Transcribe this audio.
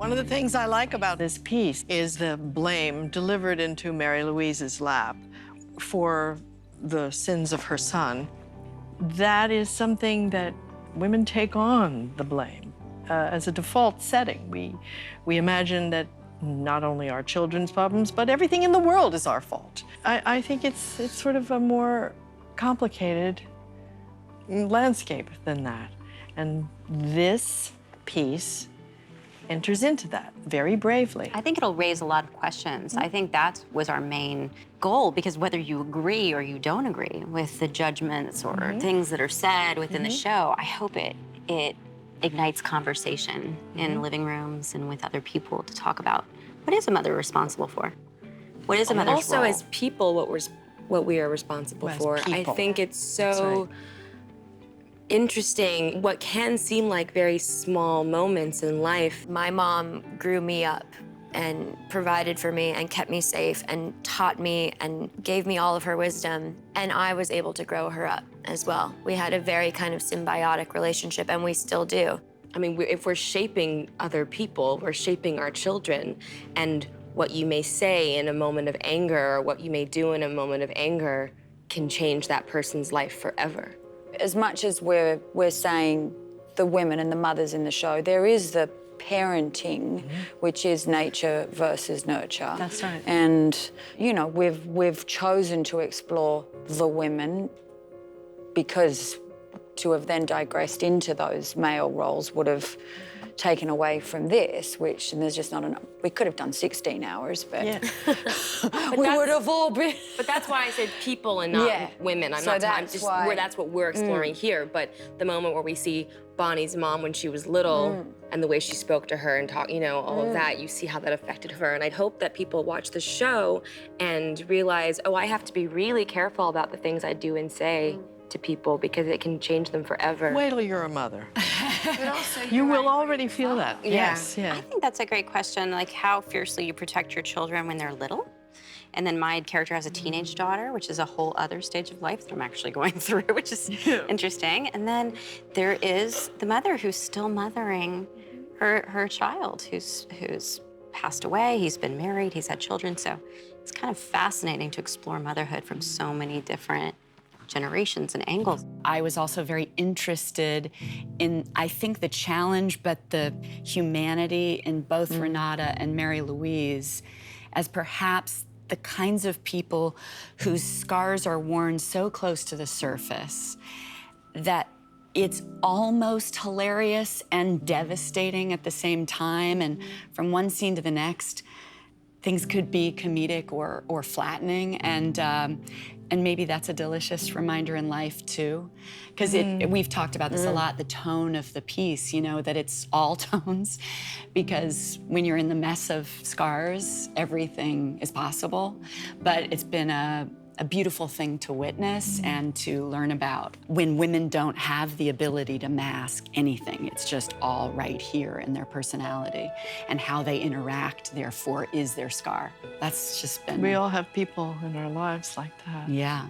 One of the things I like about this piece is the blame delivered into Mary Louise's lap for the sins of her son. That is something that women take on, the blame, as a default setting. We imagine that not only our children's problems, but everything in the world is our fault. I think it's sort of a more complicated landscape than that. And this piece enters into that very bravely. I think it'll raise a lot of questions. I think that was our main goal, because whether you agree or you don't agree with the judgments or things that are said within the show, I hope it ignites conversation in living rooms and with other people to talk about what is a mother responsible for? What is a mother's also role? As people, what we are responsible for. people. I think it's so interesting what can seem like very small moments in life. My mom grew me up and provided for me and kept me safe and taught me and gave me all of her wisdom. And I was able to grow her up as well. We had a very kind of symbiotic relationship, and we still do. I mean, if we're shaping other people, we're shaping our children. And what you may say in a moment of anger or what you may do in a moment of anger can change that person's life forever. As much as we're saying the women and the mothers in the show, there is the parenting, which is nature versus nurture. That's right. And, you know, we've chosen to explore the women because to have then digressed into those male roles would have taken away from this, which, and there's just not enough. We could have done 16 hours, but, we would have all been. But that's why I said people and not women. That's what we're exploring here. But the moment where we see Bonnie's mom when she was little and the way she spoke to her and talked, you know, all of that, you see how that affected her. And I'd hope that people watch the show and realize, oh, I have to be really careful about the things I do and say to people because it can change them forever. Wait till you're a mother. You will already feel that. Yes, yeah. I think that's a great question, like how fiercely you protect your children when they're little. And then my character has a teenage daughter, which is a whole other stage of life that I'm actually going through, which is interesting. And then there is the mother who's still mothering her child, who's passed away, he's been married, he's had children. So it's kind of fascinating to explore motherhood from so many different generations and angles. I was also very interested in, I think, the challenge, but the humanity in both Renata and Mary Louise as perhaps the kinds of people whose scars are worn so close to the surface that it's almost hilarious and devastating at the same time. And from one scene to the next, things could be comedic or flattening, and maybe that's a delicious reminder in life too, because we've talked about this a lot, the tone of the piece, you know, that it's all tones, because when you're in the mess of scars, everything is possible. But it's been a beautiful thing to witness and to learn about when women don't have the ability to mask anything. It's just all right here in their personality, and how they interact, therefore, is their scar. That's just been... We all have people in our lives like that. Yeah.